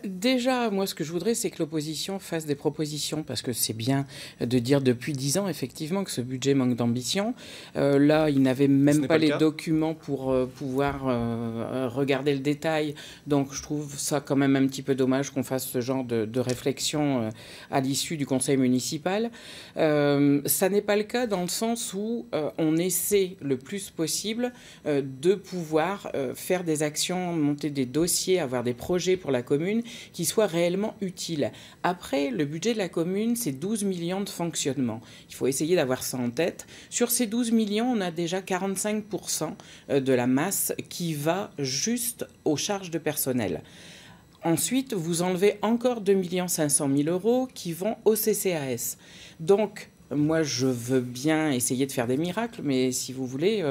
Déjà, moi, ce que je voudrais, c'est que l'opposition fasse des propositions, parce que c'est bien de dire depuis 10 ans, effectivement, que ce budget manque d'ambition. Là, ils n'avaient Ce même n'est pas pas le les cas? documents pour pouvoir regarder le détail. Donc, je trouve ça quand même un petit peu dommage qu'on fasse ce genre de réflexion à l'issue du conseil municipal. Ça n'est pas le cas dans le sens où on essaie le plus possible de pouvoir faire des actions, monter des dossiers, avoir des projets pour la commune qui soient réellement utiles. Après, le budget de la commune, c'est 12 millions de fonctionnement. Il faut essayer d'avoir ça en tête. Sur ces 12 millions, on a déjà 45% de la masse qui va juste aux charges de personnel. Ensuite, vous enlevez encore 2 500 000 euros qui vont au CCAS. Donc, moi, je veux bien essayer de faire des miracles, mais si vous voulez,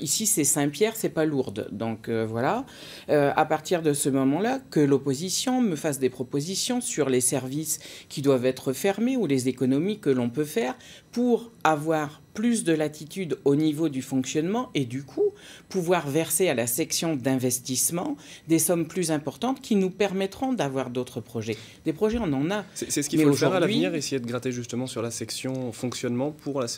ici, c'est Saint-Pierre, c'est pas Lourdes. Donc, voilà. À partir de ce moment-là, que l'opposition me fasse des propositions sur les services qui doivent être fermés ou les économies que l'on peut faire pour avoir plus de latitude au niveau du fonctionnement et du coup pouvoir verser à la section d'investissement des sommes plus importantes qui nous permettront d'avoir d'autres projets. Des projets, on en a. C'est ce qu'il Mais faut le faire à aujourd'hui, l'avenir, essayer de gratter justement sur la section fonctionnement pour la...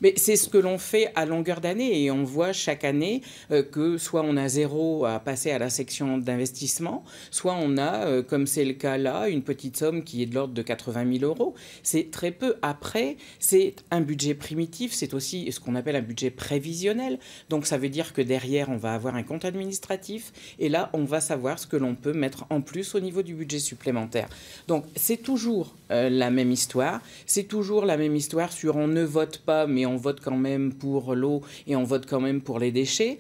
mais c'est ce que l'on fait à longueur d'année et on voit chaque année que soit on a zéro à passer à la section d'investissement, soit on a, comme c'est le cas là, une petite somme qui est de l'ordre de 80 000 euros. C'est très peu. Après, c'est un budget primitif, c'est aussi ce qu'on appelle un budget prévisionnel. Donc ça veut dire que derrière, on va avoir un compte administratif et là, on va savoir ce que l'on peut mettre en plus au niveau du budget supplémentaire. Donc c'est toujours la même histoire. C'est toujours la même histoire sur on ne vote pas, mais on vote quand même pour l'eau et on vote quand même pour les déchets.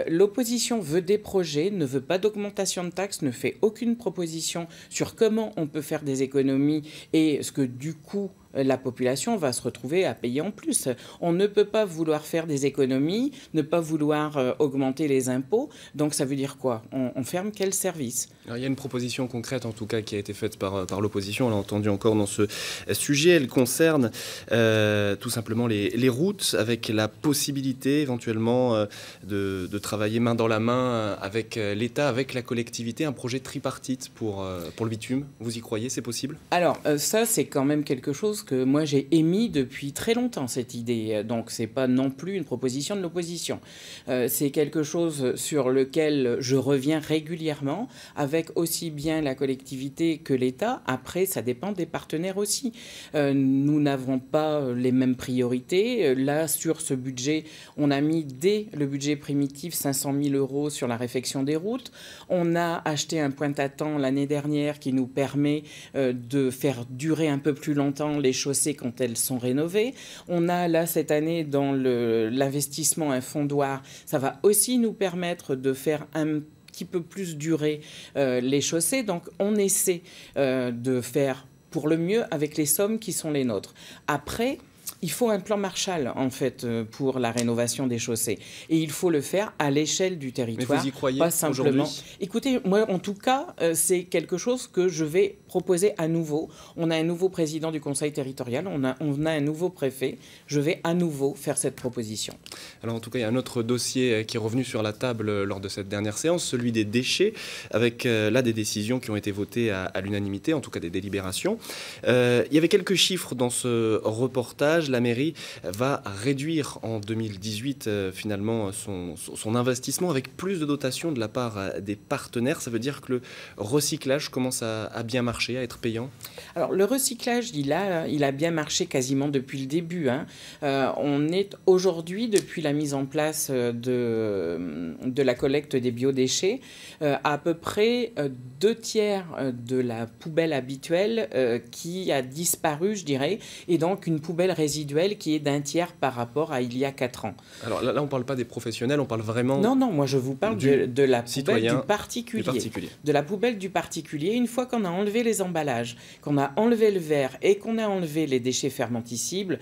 L'opposition veut des projets, ne veut pas d'augmentation de taxes, ne fait aucune proposition sur comment on peut faire des économies et ce que du coup la population va se retrouver à payer en plus. On ne peut pas vouloir faire des économies, ne pas vouloir augmenter les impôts. Donc ça veut dire quoi? On ferme quel service? Alors, il y a une proposition concrète en tout cas qui a été faite par l'opposition, on l'a entendu encore dans ce sujet. Elle concerne tout simplement les routes, avec la possibilité éventuellement de travailler main dans la main avec l'État, avec la collectivité, un projet tripartite pour le bitume. Vous y croyez, c'est possible? Alors, ça, c'est quand même quelque chose que moi j'ai émis depuis très longtemps, cette idée. Donc, c'est pas non plus une proposition de l'opposition. C'est quelque chose sur lequel je reviens régulièrement, avec aussi bien la collectivité que l'État. Après, ça dépend des partenaires aussi. Nous n'avons pas les mêmes priorités. Là, sur ce budget, on a mis dès le budget primitif 500 000 euros sur la réfection des routes. On a acheté un pointe-à-temps l'année dernière qui nous permet de faire durer un peu plus longtemps les chaussées quand elles sont rénovées. On a là cette année dans l'investissement un fondoir. Ça va aussi nous permettre de faire un petit peu plus durer les chaussées. Donc on essaie de faire pour le mieux avec les sommes qui sont les nôtres. Après, il faut un plan Marshall, en fait, pour la rénovation des chaussées. Et il faut le faire à l'échelle du territoire. Mais vous y croyez pas simplement. aujourd'hui? Écoutez, moi, en tout cas, c'est quelque chose que je vais proposer à nouveau. On a un nouveau président du conseil territorial, on a un nouveau préfet. Je vais à nouveau faire cette proposition. Alors en tout cas, il y a un autre dossier qui est revenu sur la table lors de cette dernière séance, celui des déchets, avec là des décisions qui ont été votées à l'unanimité, en tout cas des délibérations. Il y avait quelques chiffres dans ce reportage. La mairie va réduire en 2018 finalement son investissement avec plus de dotations de la part des partenaires. Ça veut dire que le recyclage commence à bien marcher, à être payant? Alors le recyclage, il a bien marché quasiment depuis le début. Hein. On est aujourd'hui, depuis la mise en place de la collecte des biodéchets, à peu près 2/3 de la poubelle habituelle qui a disparu, je dirais, et donc une poubelle résiduelle qui est d'1/3 par rapport à il y a 4 ans. Alors là on ne parle pas des professionnels, on parle vraiment... Non, moi je vous parle de la poubelle du particulier. De la poubelle du particulier. Une fois qu'on a enlevé les emballages, qu'on a enlevé le verre et qu'on a enlevé les déchets fermentescibles,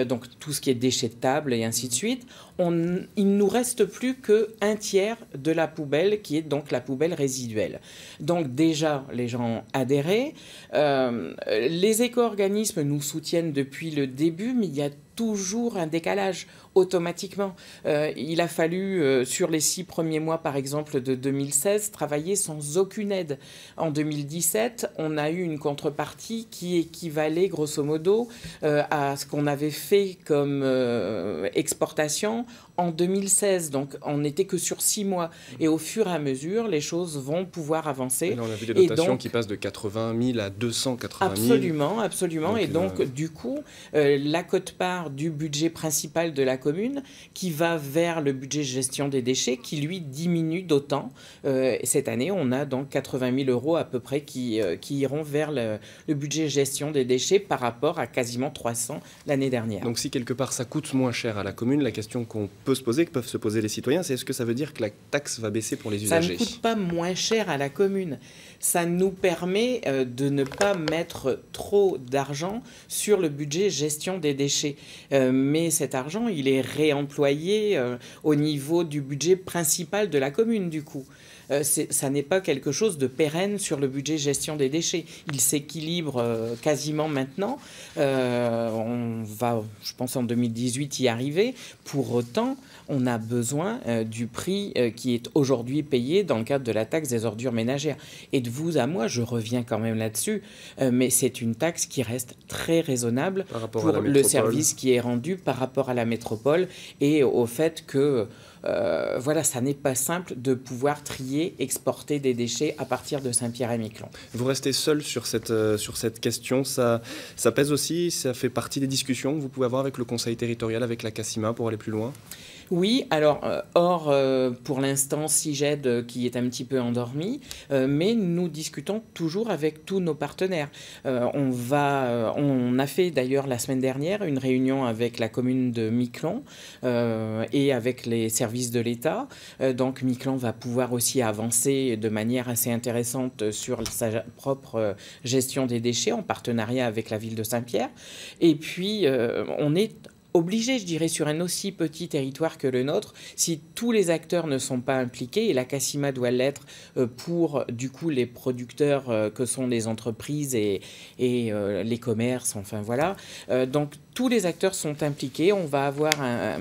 donc tout ce qui est déchets de table et ainsi de suite, il ne nous reste plus qu'1/3 de la poubelle qui est donc la poubelle résiduelle. Donc déjà, les gens ont adhéré. Les éco-organismes nous soutiennent depuis le début, mais il y a toujours un décalage. automatiquement. Il a fallu, sur les 6 premiers mois, par exemple, de 2016, travailler sans aucune aide. En 2017, on a eu une contrepartie qui équivalait, grosso modo, à ce qu'on avait fait comme exportation en 2016. Donc, on n'était que sur 6 mois. Et au fur et à mesure, les choses vont pouvoir avancer. Et là, on a vu des dotations qui passent de 80 000 à 280 000. Absolument, absolument. Donc, et donc, du coup, la quote-part du budget principal de la commune qui va vers le budget gestion des déchets, qui lui diminue d'autant. Cette année, on a donc 80 000 € à peu près qui iront vers le budget gestion des déchets par rapport à quasiment 300 l'année dernière. Donc si quelque part ça coûte moins cher à la commune, la question qu'on peut se poser, que peuvent se poser les citoyens, c'est est-ce que ça veut dire que la taxe va baisser pour les usagers? Ça ne coûte pas moins cher à la commune. Ça nous permet de ne pas mettre trop d'argent sur le budget gestion des déchets. Mais cet argent, il est réemployé au niveau du budget principal de la commune, du coup. Ça n'est pas quelque chose de pérenne sur le budget gestion des déchets. Il s'équilibre quasiment maintenant. On va, je pense, en 2018 y arriver. Pour autant, on a besoin du prix qui est aujourd'hui payé dans le cadre de la taxe des ordures ménagères. Et de vous à moi, je reviens quand même là-dessus, mais c'est une taxe qui reste très raisonnable pour le service qui est rendu par rapport à la métropole et au fait que voilà, ça n'est pas simple de pouvoir trier, exporter des déchets à partir de Saint-Pierre-et-Miquelon. Vous restez seul sur cette question, ça pèse aussi, ça fait partie des discussions que vous pouvez avoir avec le conseil territorial, avec la CACIMA pour aller plus loin? Oui, alors, pour l'instant, CIGED qui est un petit peu endormi, mais nous discutons toujours avec tous nos partenaires. On a fait d'ailleurs la semaine dernière une réunion avec la commune de Miquelon et avec les services de l'État. Donc Miquelon va pouvoir aussi avancer de manière assez intéressante sur sa propre gestion des déchets en partenariat avec la ville de Saint-Pierre. Et puis, on est obligé, je dirais, sur un aussi petit territoire que le nôtre, si tous les acteurs ne sont pas impliqués, et la CACIMA doit l'être pour, du coup, les producteurs que sont les entreprises et les commerces, enfin voilà. Donc, tous les acteurs sont impliqués. On va avoir un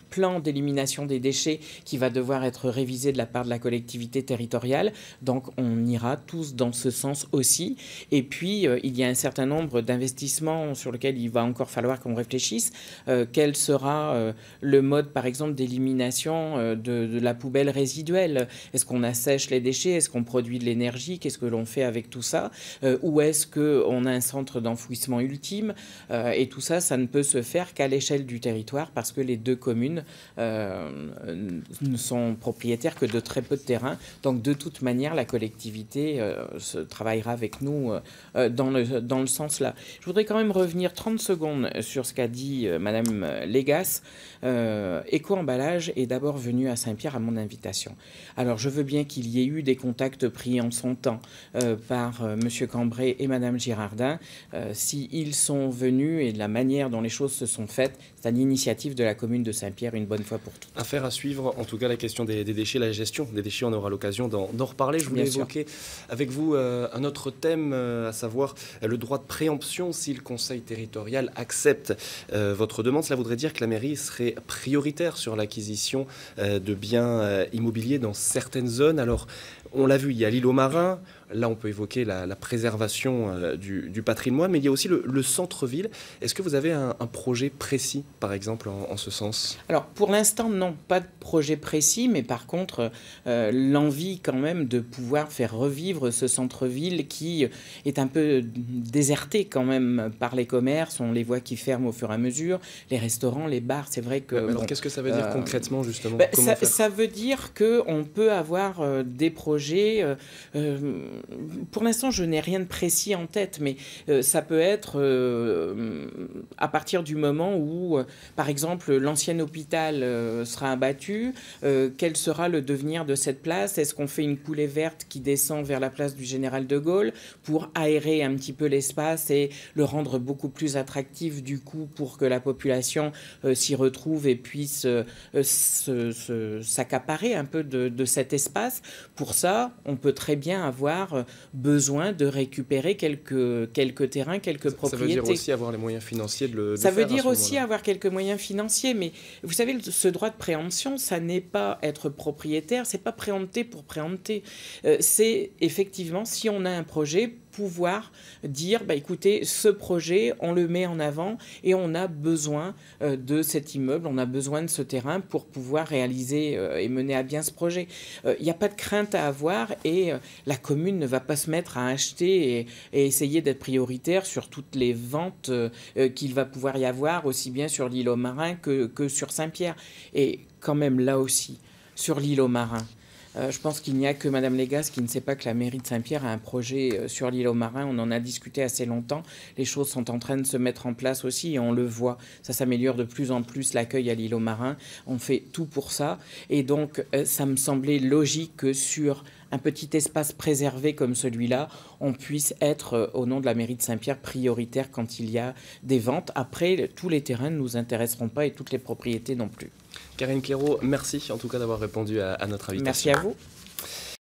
plan d'élimination des déchets qui va devoir être révisé de la part de la collectivité territoriale. Donc, on ira tous dans ce sens aussi. Et puis, il y a un certain nombre d'investissements sur lesquels il va encore falloir qu'on réfléchisse. Quel sera le mode, par exemple, d'élimination de la poubelle résiduelle? Est-ce qu'on assèche les déchets? Est-ce qu'on produit de l'énergie? Qu'est-ce que l'on fait avec tout ça? Ou est-ce qu'on a un centre d'enfouissement ultime? Et tout ça, ça ne peut se faire qu'à l'échelle du territoire parce que les deux communes ne sont propriétaires que de très peu de terrain. Donc, de toute manière, la collectivité travaillera avec nous dans le sens là. Je voudrais quand même revenir 30 secondes sur ce qu'a dit Madame Légas. Éco-emballage est d'abord venu à Saint-Pierre à mon invitation. Alors, je veux bien qu'il y ait eu des contacts pris en son temps par Monsieur Cambray et Madame Girardin. S'ils sont venus et de la manière dont les choses se sont faites, c'est à l'initiative de la commune de Saint-Pierre une bonne fois pour toutes. Affaire à suivre, en tout cas la question des déchets, la gestion des déchets, on aura l'occasion d'en reparler. Je voulais évoquer avec vous un autre thème, à savoir le droit de préemption. Si le conseil territorial accepte votre demande, cela voudrait dire que la mairie serait prioritaire sur l'acquisition de biens immobiliers dans certaines zones. Alors, on l'a vu, il y a l'île aux Marins. Là, on peut évoquer la préservation du patrimoine, mais il y a aussi le centre-ville. Est-ce que vous avez un projet précis, par exemple, en ce sens? Alors, pour l'instant, non, pas de projet précis, mais par contre, l'envie quand même de pouvoir faire revivre ce centre-ville qui est un peu déserté quand même par les commerces. On les voit qui ferment au fur et à mesure, les restaurants, les bars, c'est vrai que... Alors, qu'est-ce que ça veut dire concrètement, justement? Ça veut dire qu'on peut avoir des projets... pour l'instant, je n'ai rien de précis en tête, mais ça peut être à partir du moment où, par exemple, l'ancien hôpital sera abattu, quel sera le devenir de cette place? Est-ce qu'on fait une coulée verte qui descend vers la place du Général de Gaulle pour aérer un petit peu l'espace et le rendre beaucoup plus attractif du coup pour que la population s'y retrouve et puisse s'accaparer un peu de cet espace? Pour ça, on peut très bien avoir avoir besoin de récupérer quelques terrains, quelques propriétés. Ça veut dire aussi avoir les moyens financiers de le Ça faire. veut dire aussi avoir quelques moyens financiers, mais vous savez, ce droit de préemption, ça n'est pas être propriétaire, c'est pas préempter pour préempter. C'est effectivement, si on a un projet, pouvoir dire, bah, écoutez, ce projet, on le met en avant et on a besoin de cet immeuble, on a besoin de ce terrain pour pouvoir réaliser et mener à bien ce projet. Il n'y a pas de crainte à avoir et la commune ne va pas se mettre à acheter et essayer d'être prioritaire sur toutes les ventes qu'il va pouvoir y avoir, aussi bien sur l'île aux Marins que sur Saint-Pierre. Et quand même là aussi, sur l'île aux Marins, je pense qu'il n'y a que Madame Légas qui ne sait pas que la mairie de Saint-Pierre a un projet sur l'île aux Marins. On en a discuté assez longtemps. Les choses sont en train de se mettre en place aussi et on le voit. Ça s'améliore de plus en plus, l'accueil à l'île aux Marins. On fait tout pour ça. Et donc, ça me semblait logique que sur un petit espace préservé comme celui-là, on puisse être, au nom de la mairie de Saint-Pierre, prioritaire quand il y a des ventes. Après, tous les terrains ne nous intéresseront pas et toutes les propriétés non plus. Karine Clairaut, merci en tout cas d'avoir répondu à notre invitation. Merci à vous.